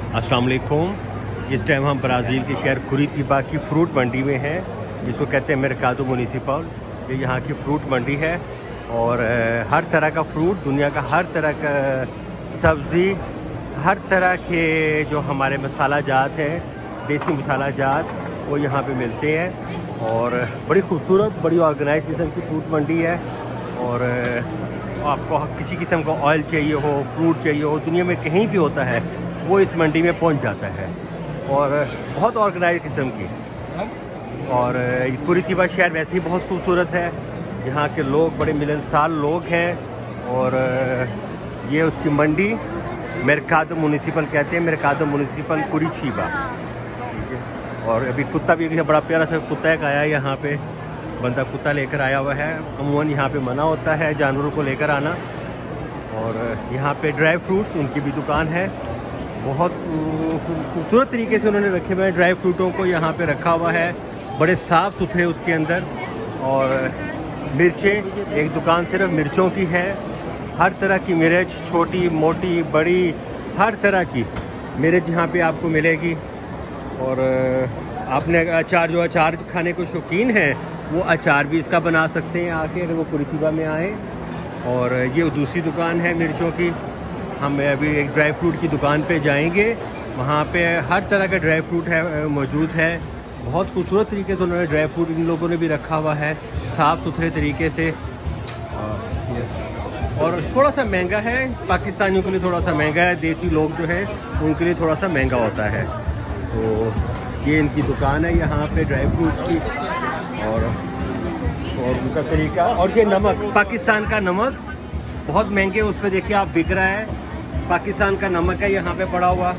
अस्सलाम वालेकुम। इस टाइम हम ब्राज़ील के शहर कुरितिबा की फ्रूट मंडी में हैं, जिसको कहते हैं मेरकादो मुनिसिपल। ये यहाँ की फ्रूट मंडी है और हर तरह का फ्रूट, दुनिया का हर तरह का सब्ज़ी, हर तरह के जो हमारे मसाला जात हैं, देसी मसाला जात, वो यहाँ पे मिलते हैं। और बड़ी खूबसूरत, बड़ी ऑर्गेनाइज किस्म की फ्रूट मंडी है। और आपको किसी किस्म का ऑयल चाहिए हो, फ्रूट चाहिए हो, दुनिया में कहीं भी होता है, वो इस मंडी में पहुंच जाता है। और बहुत ऑर्गेनाइज किस्म की। और कुरितिबा शहर वैसे ही बहुत खूबसूरत है। यहाँ के लोग बड़े मिलनसार लोग हैं। और ये उसकी मंडी मेरकादो मुनिसिपल कहते हैं, मेरकादो मुनिसिपल कुरितिबा। और अभी कुत्ता भी बड़ा प्यारा सा कुत्ता एक आया है यहाँ पे, बंदा कुत्ता लेकर आया हुआ है। अमूमन यहाँ पे मना होता है जानवरों को लेकर आना। और यहाँ पे ड्राई फ्रूट्स, उनकी भी दुकान है। बहुत खूबसूरत तरीके से उन्होंने रखे हुए हैं ड्राई फ्रूटों को, यहाँ पे रखा हुआ है, बड़े साफ़ सुथरे उसके अंदर। और मिर्चें, एक दुकान सिर्फ मिर्चों की है। हर तरह की मिर्च, छोटी मोटी बड़ी, हर तरह की मिर्च यहाँ पे आपको मिलेगी। और आपने अचार, जो अचार खाने को शौकीन है, वो अचार भी इसका बना सकते हैं आके, अगर वो कुरितिबा में आए। और ये दूसरी दुकान है मिर्चों की। हम अभी एक ड्राई फ्रूट की दुकान पे जाएंगे, वहाँ पे हर तरह का ड्राई फ्रूट है, मौजूद है। बहुत खूबसूरत तरीके से उन्होंने ड्राई फ्रूट इन लोगों ने भी रखा हुआ है, साफ़ सुथरे तरीके से। और थोड़ा सा महंगा है, पाकिस्तानियों के लिए थोड़ा सा महंगा है, देसी लोग जो है उनके लिए थोड़ा सा महंगा होता है। तो ये इनकी दुकान है यहाँ पे ड्राई फ्रूट की। और उनका तरीका, और ये नमक, पाकिस्तान का नमक बहुत महंगे, उस पर देखिए आप बिक रहा है, पाकिस्तान का नमक है यहाँ पे पड़ा हुआ।